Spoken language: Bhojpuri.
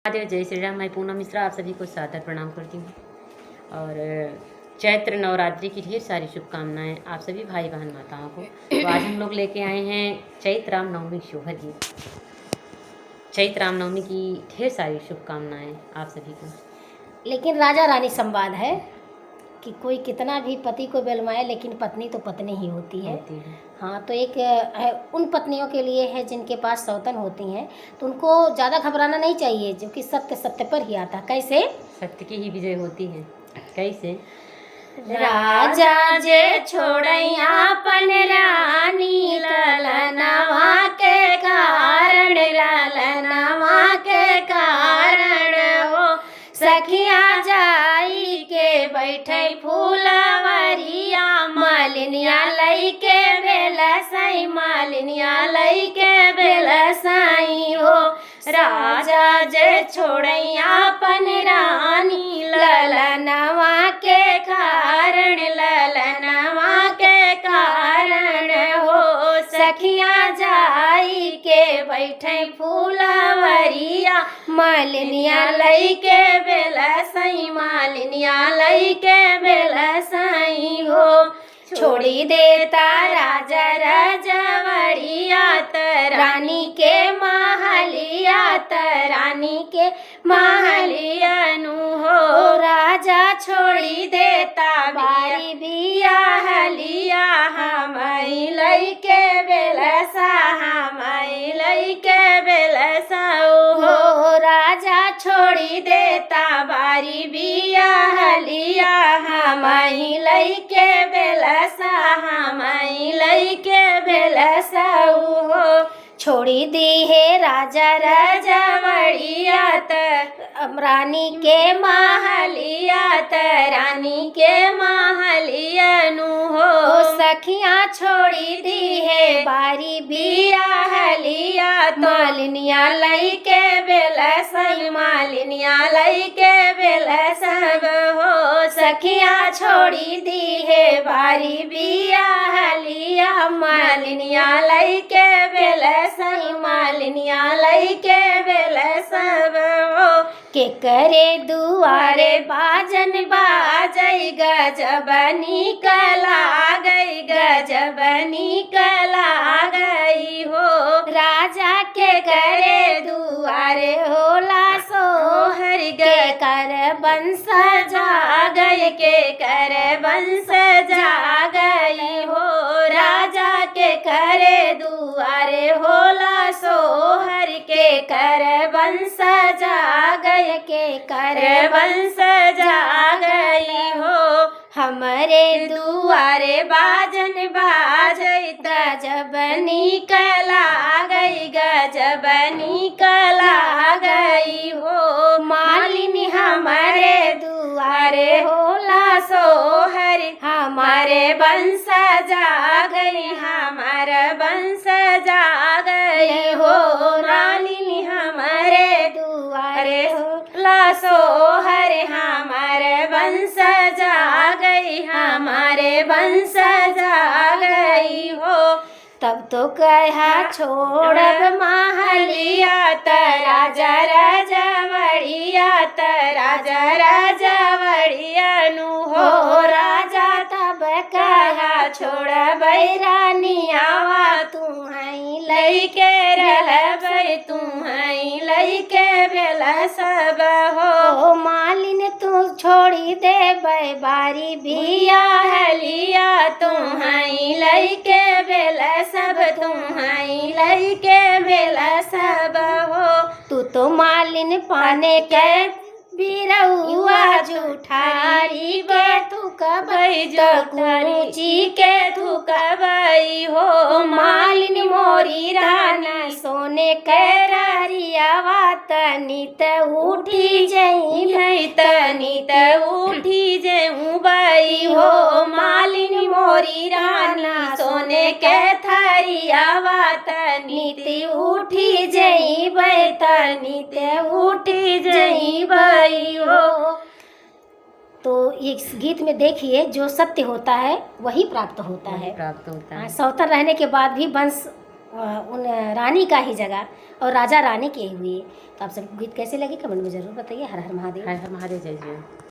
जय श्री राम। मैं पूनम मिश्रा आप सभी को सादर प्रणाम करती हूँ और चैत्र नवरात्रि की ढेर सारी शुभकामनाएं आप सभी भाई बहन माताओं को। तो आज हम लोग लेके आए हैं चैत्र रामनवमी शोभा गीत। चैत्र रामनवमी की ढेर सारी शुभकामनाएं आप सभी को। लेकिन राजा रानी संवाद है कि कोई कितना भी पति को बेलमाए लेकिन पत्नी तो पत्नी ही होती है। हाँ, तो एक उन पत्नियों के लिए है जिनके पास सौतन होती हैं, तो उनको ज़्यादा घबराना नहीं चाहिए, जो कि सत्य सत्य पर ही आता। कैसे? सत्य की ही विजय होती है। कैसे? राजा जे छोड़ैया अपन रानी, ललनवा के कारण, ललनवा के कारण हो सखिया जाई के बैठे फूलवरिया, मालिनिया लई के बेलसाई, मालिनिया लई के बेलसाई हो। राजा जे छोड़ैया अपन रानी, ललनवा के कारण, ललनवा के कारण हो सखिया जाई के बैठे फूलवरिया, मालिनिया लई के बेलसाई, मालिनिया लई के बेलसाई हो। छोड़ी देता राजा रजवड़िया, रानी के महलिया, रानी के महलिया नु हो। राजा छोड़ी देता बारी बिया हलिया, हमाई लई के बेलसा, हमाई लई के बेलसा हो। राजा छोड़ी देता बारी बिया हलिया, हमाई लई के बेलसा, हमाई लई के बेलसा हो। छोड़ी दी है राजा रजवड़िया, रानी के महलिया, रानी के महलिया नु हो। सखियाँ छोड़ी दी है बारी बिया हलिया, मालिनिया लई के बेलसाई, मालिनिया लई के बेलसब हो। सखियाँ छोड़ी दी है बारी बिया हलिया, मालिनिया लई के बेलसाई, मालिनिया लई के बेलसब हो। के करे दुआरे बाजन बाजई, गजब निकला गई, गजब निकला गई हो। राजा के करे दुआरे होला सोहर, के कर बंस जा गई, के कर बंस जा गई हो। राजा के करे दुआरे होला सोहर, के कर बंस जा गई, के कर बंस जा गई हो। हमरे दुआरे बाजन बाजई, गजब निकला गई, गजब निकला गई हो। मालिनी हमारे दुआरे होला सोहर, हमारे बंस जा गई, हमारा बंस जा गई हो। मालिनी हमारे दुआरे होला सोहर, हमारे बंस जा गई, हमारे बंस जा गई हो। तब तो कहा छोड़ब महलिया, राजा रजवड़िया, राजा रजवड़िया नु हो। राजा तब कहा छोड़ब रानियावा, तुम्हाई लई के रहबै, तुम्हाई लई के बेलसब हो। मालिन तू छोड़ी देबै बारी बिया हलिया, तुम्हाई लई के बेलसब, तुम्हाई लई के बेलसब हो। तू तो मालिन पाने के बिरौआ जुठारी के थुकबै, जो कुची के थुकबै हो। मालिन मोरी रानी सोने के रारियावा, तनित उठी जई भई, तनित उठी जेऊबै हो। मालिन मोरी रानी सोने के थरियावा, तनित उठी जईबै, तनित उठी जईबै हो। तो इस गीत में देखिए, जो सत्य होता है वही प्राप्त होता है। प्राप्त होता है। सौतन रहने के बाद भी वंश उन रानी का ही जगह और राजा रानी के हुए। तो आप सबको गीत कैसे लगे कमेंट में ज़रूर बताइए। हर हर महादेव। हर हर महादेव, जय जय।